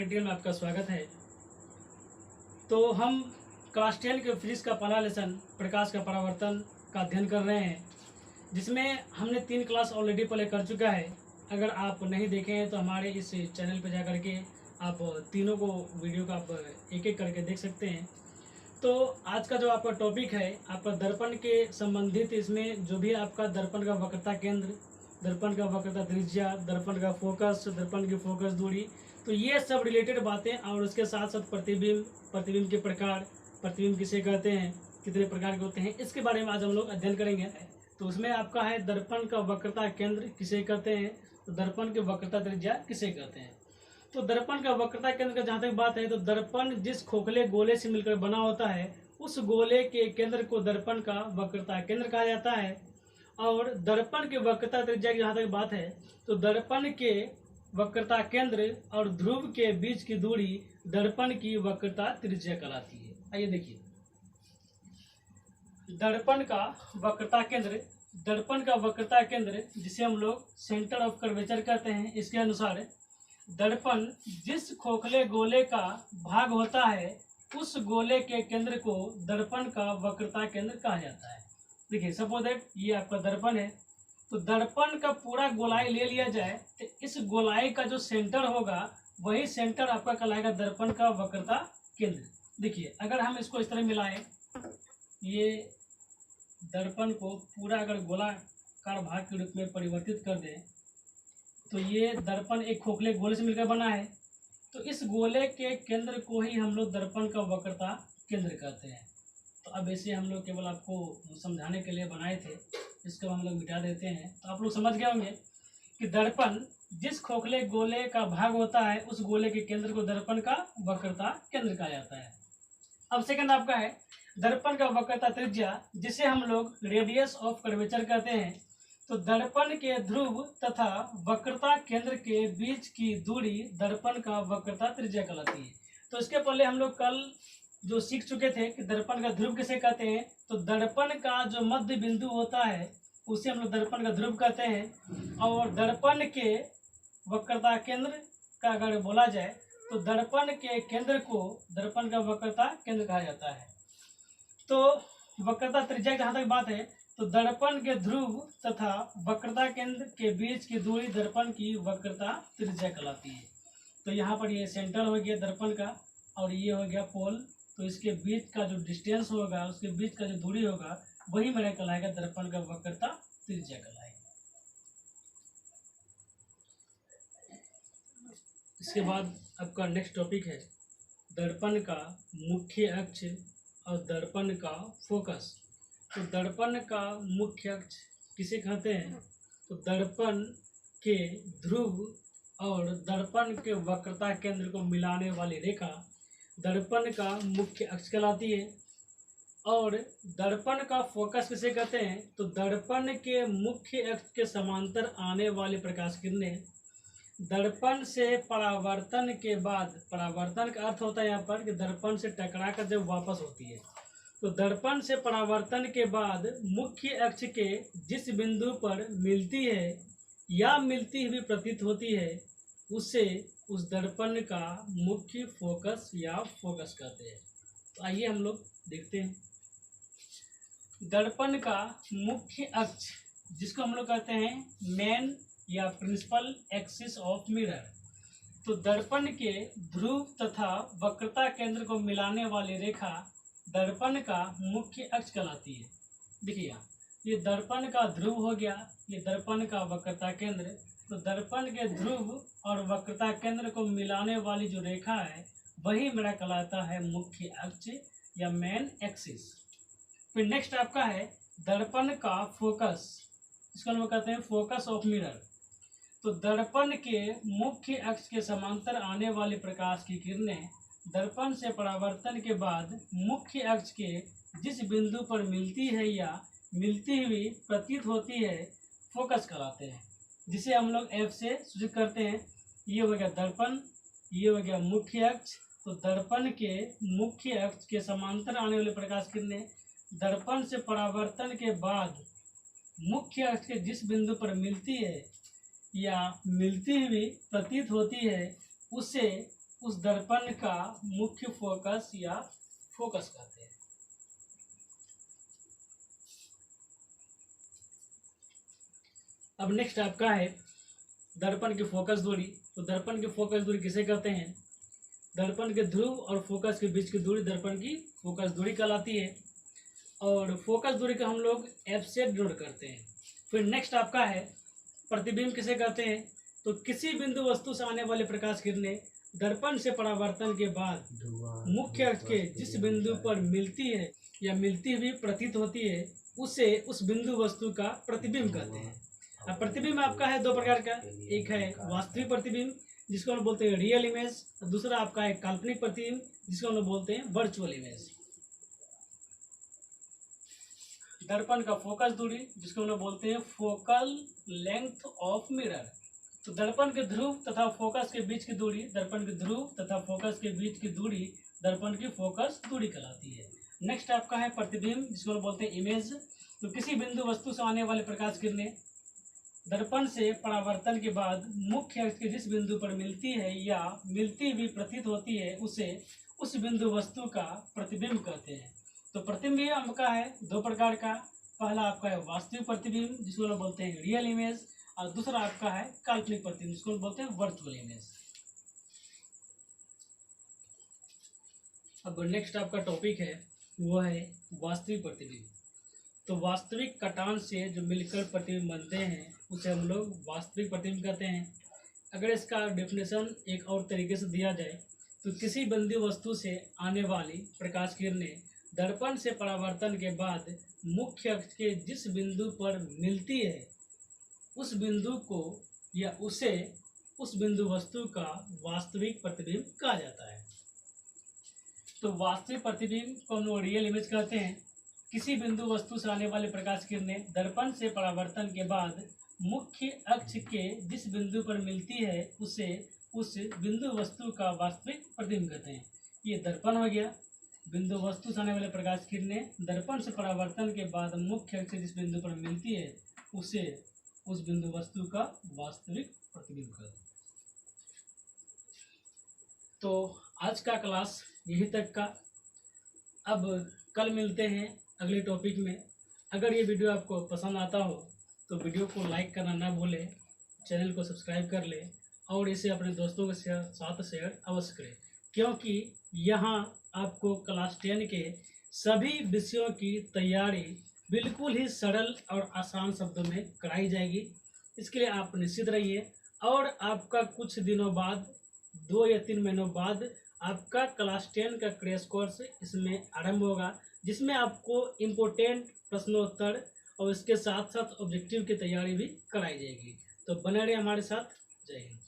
Practical में आपका स्वागत है। तो हम क्लास 10 के फिजिक्स का पहला लेसन प्रकाश का परावर्तन का अध्ययन कर रहे हैं, जिसमें हमने 3 क्लास ऑलरेडी पहले कर चुका है। अगर आप नहीं देखे हैं तो हमारे इस चैनल पर जा करके आप तीनों को वीडियो का आप एक एक करके देख सकते हैं। तो आज का जो आपका टॉपिक है आपका दर्पण के संबंधित, इसमें जो भी आपका दर्पण का वक्रता केंद्र, दर्पण का वक्रता त्रिज्या, दर्पण का फोकस, दर्पण की फोकस दूरी, तो ये सब रिलेटेड बातें, और उसके साथ साथ प्रतिबिंब के प्रकार, प्रतिबिंब किसे कहते हैं, कितने प्रकार के होते हैं, इसके बारे में आज हम लोग अध्ययन करेंगे। तो उसमें आपका है दर्पण का वक्रता केंद्र किसे कहते हैं, तो दर्पण की वक्रता त्रिज्या किसे कहते हैं। तो दर्पण का वक्रता केंद्र का जहाँ तक बात है, तो दर्पण जिस खोखले गोले से मिलकर बना होता है उस गोले के केंद्र को दर्पण का वक्रता केंद्र कहा जाता है। और दर्पण के वक्रता त्रिज्या की जहाँ तक बात है, तो दर्पण के वक्रता केंद्र और ध्रुव के बीच की दूरी दर्पण की वक्रता त्रिज्या कहलाती है। आइए देखिए, दर्पण का वक्रता केंद्र, दर्पण का वक्रता केंद्र जिसे हम लोग सेंटर ऑफ कर्वेचर कहते हैं, इसके अनुसार दर्पण जिस खोखले गोले का भाग होता है उस गोले के केंद्र को दर्पण का वक्रता केंद्र कहा जाता है। देखिए, सपोज दैट ये आपका दर्पण है, तो दर्पण का पूरा गोलाई ले लिया जाए तो इस गोलाई का जो सेंटर होगा वही सेंटर आपका कहलाएगा दर्पण का वक्रता केंद्र। देखिए, अगर हम इसको इस तरह मिलाएं, ये दर्पण को पूरा अगर गोलाकार भाग के रूप में परिवर्तित कर दें, तो ये दर्पण एक खोखले गोले से मिलकर बना है, तो इस गोले के केंद्र को ही हम लोग दर्पण का वक्रता केंद्र कहते हैं। तो अब ऐसे हम लोग केवल आपको समझाने के लिए बनाए थे, इसको हम लोग मिटा देते हैं। तो आप लोग समझ गए होंगे कि दर्पण जिस खोखले गोले का भाग होता है उस गोले के केंद्र को दर्पण का वक्रता केंद्र कहा जाता है। अब सेकंड आपका है दर्पण का वक्रता त्रिज्या, जिसे हम लोग रेडियस ऑफ कर्वेचर कहते हैं। तो दर्पण के ध्रुव तथा वक्रता केंद्र के बीच की दूरी दर्पण का वक्रता त्रिज्या कहलाती है। तो इसके पहले हम लोग कल जो सीख चुके थे कि दर्पण का ध्रुव किसे कहते हैं, तो दर्पण का जो मध्य बिंदु होता है उसे हम लोग दर्पण का ध्रुव कहते हैं। और दर्पण के वक्रता केंद्र का अगर बोला जाए तो दर्पण के केंद्र को दर्पण का वक्रता केंद्र कहा जाता है। तो वक्रता त्रिज्या जहाँ तक बात है, तो दर्पण के ध्रुव तथा वक्रता केंद्र के बीच की दूरी दर्पण की वक्रता त्रिज्या कहलाती है। तो यहाँ पर ये सेंटर हो गया दर्पण का और ये हो गया पोल, तो इसके बीच का जो डिस्टेंस होगा, उसके बीच का जो दूरी होगा, वही मेरा कहलाएगा दर्पण का वक्रता त्रिज्या कहलाएगा। इसके बाद आपका नेक्स्ट टॉपिक है दर्पण का मुख्य अक्ष और दर्पण का फोकस। तो दर्पण का मुख्य अक्ष किसे कहते हैं, तो दर्पण के ध्रुव और दर्पण के वक्रता केंद्र को मिलाने वाली रेखा दर्पण का मुख्य अक्ष कहलाती है। और दर्पण का फोकस किसे कहते हैं, तो दर्पण के मुख्य अक्ष के समांतर आने वाली प्रकाश किरणें दर्पण से परावर्तन के बाद, परावर्तन का अर्थ होता है यहाँ पर कि दर्पण से टकरा कर जब वापस होती है, तो दर्पण से परावर्तन के बाद मुख्य अक्ष के जिस बिंदु पर मिलती है या मिलती हुई प्रतीत होती है उसे उस दर्पण का मुख्य फोकस या फोकस कहते हैं। तो आइए हम लोग देखते हैं दर्पण का मुख्य अक्ष, जिसको हम लोग कहते हैं मेन या प्रिंसिपल एक्सिस ऑफ मिरर। तो दर्पण के ध्रुव तथा वक्रता केंद्र को मिलाने वाली रेखा दर्पण का मुख्य अक्ष कहलाती है। देखिए, ये दर्पण का ध्रुव हो गया, ये दर्पण का वक्रता केंद्र। तो दर्पण के ध्रुव और वक्रता केंद्र को मिलाने वाली जो रेखा है वही मेरा कहलाता है मुख्य अक्ष या मेन एक्सिस। फिर नेक्स्ट आपका है दर्पण का फोकस, इसको हम कहते हैं फोकस ऑफ मिरर। तो दर्पण के मुख्य अक्ष के समांतर आने वाली प्रकाश की किरणें दर्पण से परावर्तन के बाद मुख्य अक्ष के जिस बिंदु पर मिलती है या मिलती हुई प्रतीत होती है फोकस कहलाते हैं, जिसे हम लोग F से सूचित करते हैं। ये हो गया दर्पण, ये हो गया मुख्य अक्ष। तो दर्पण के मुख्य अक्ष के समांतर आने वाली प्रकाश किरणें दर्पण से परावर्तन के बाद मुख्य अक्ष के जिस बिंदु पर मिलती है या मिलती हुई प्रतीत होती है उसे उस दर्पण का मुख्य फोकस या फोकस कहते हैं। अब नेक्स्ट आपका है दर्पण की फोकस दूरी। तो दर्पण की फोकस दूरी किसे कहते हैं? दर्पण के ध्रुव और फोकस के बीच की दूरी दर्पण की फोकस दूरी कहलाती है, और फोकस दूरी का हम लोग एफ से डिनोट करते हैं। फिर नेक्स्ट आपका है प्रतिबिंब किसे कहते हैं? तो किसी बिंदु वस्तु से आने वाले प्रकाश किरणें दर्पण से परावर्तन के बाद मुख्य अक्ष के जिस बिंदु पर मिलती है या मिलती हुई प्रतीत होती है उसे उस बिंदु वस्तु का प्रतिबिंब कहते हैं। अब प्रतिबिंब आपका है दो प्रकार का, एक है वास्तविक प्रतिबिंब जिसको हम बोलते हैं रियल इमेज, और दूसरा आपका है काल्पनिक प्रतिबिंब जिसको हम बोलते हैं वर्चुअल इमेज। दर्पण का फोकस दूरी जिसको हम बोलते हैं फोकल लेंथ ऑफ मिरर। तो दर्पण के ध्रुव तथा फोकस के बीच की दूरी दर्पण के ध्रुव तथा फोकस के बीच की दूरी दर्पण की फोकस दूरी कहलाती है। नेक्स्ट आपका है प्रतिबिंब जिसको हम बोलते हैं इमेज। तो किसी बिंदु वस्तु से आने वाले प्रकाश किरणें दर्पण से परावर्तन के बाद मुख्य अक्ष के जिस बिंदु पर मिलती है या मिलती हुई प्रतीत होती है उसे उस बिंदु वस्तु का प्रतिबिंब कहते हैं। तो प्रतिबिंब आपका है दो प्रकार का, पहला आपका है वास्तविक प्रतिबिंब जिसको हम बोलते हैं रियल इमेज, और दूसरा आपका है काल्पनिक प्रतिबिंब जिसको हम बोलते हैं वर्चुअल इमेज। अब नेक्स्ट आपका टॉपिक है वो है वास्तविक प्रतिबिंब। तो वास्तविक कटान से जो मिलकर प्रतिबिंब बनते हैं उसे हम लोग वास्तविक प्रतिबिंब कहते हैं। अगर इसका डेफिनेशन एक और तरीके से दिया जाए तो किसी बिंदु वस्तु से आने वाली प्रकाश किरणें दर्पण से परावर्तन के बाद मुख्य अक्ष के जिस बिंदु पर मिलती है उस बिंदु को या उसे उस बिंदु वस्तु का वास्तविक प्रतिबिंब कहा जाता है। तो वास्तविक प्रतिबिंब को हम लोग रियल इमेज कहते हैं। किसी बिंदु वस्तु से आने वाले प्रकाश किरणें दर्पण से परावर्तन के बाद मुख्य अक्ष के जिस बिंदु पर मिलती है उसे उस बिंदु वस्तु का वास्तविक प्रतिबिंब कहते हैं। ये दर्पण हो गया। बिंदु वस्तु से आने वाले प्रकाश किरणें दर्पण से परावर्तन के बाद मुख्य अक्ष जिस बिंदु पर मिलती है उसे उस बिंदु वस्तु का वास्तविक प्रतिबिंब कहते हैं। तो आज का क्लास यही तक का। अब कल मिलते हैं अगले टॉपिक में। अगर ये वीडियो आपको पसंद आता हो तो वीडियो को लाइक करना ना भूलें, चैनल को सब्सक्राइब कर लें और इसे अपने दोस्तों के साथ शेयर अवश्य करें, क्योंकि यहाँ आपको क्लास 10 के सभी विषयों की तैयारी बिल्कुल ही सरल और आसान शब्दों में कराई जाएगी। इसके लिए आप निश्चित रहिए। और आपका कुछ दिनों बाद 2 या 3 महीनों बाद आपका क्लास 10 का क्रैश कोर्स इसमें आरंभ होगा, जिसमें आपको इम्पोर्टेंट प्रश्नोत्तर और इसके साथ साथ ऑब्जेक्टिव की तैयारी भी कराई जाएगी। तो बने रहिए हमारे साथ। जय हिंद।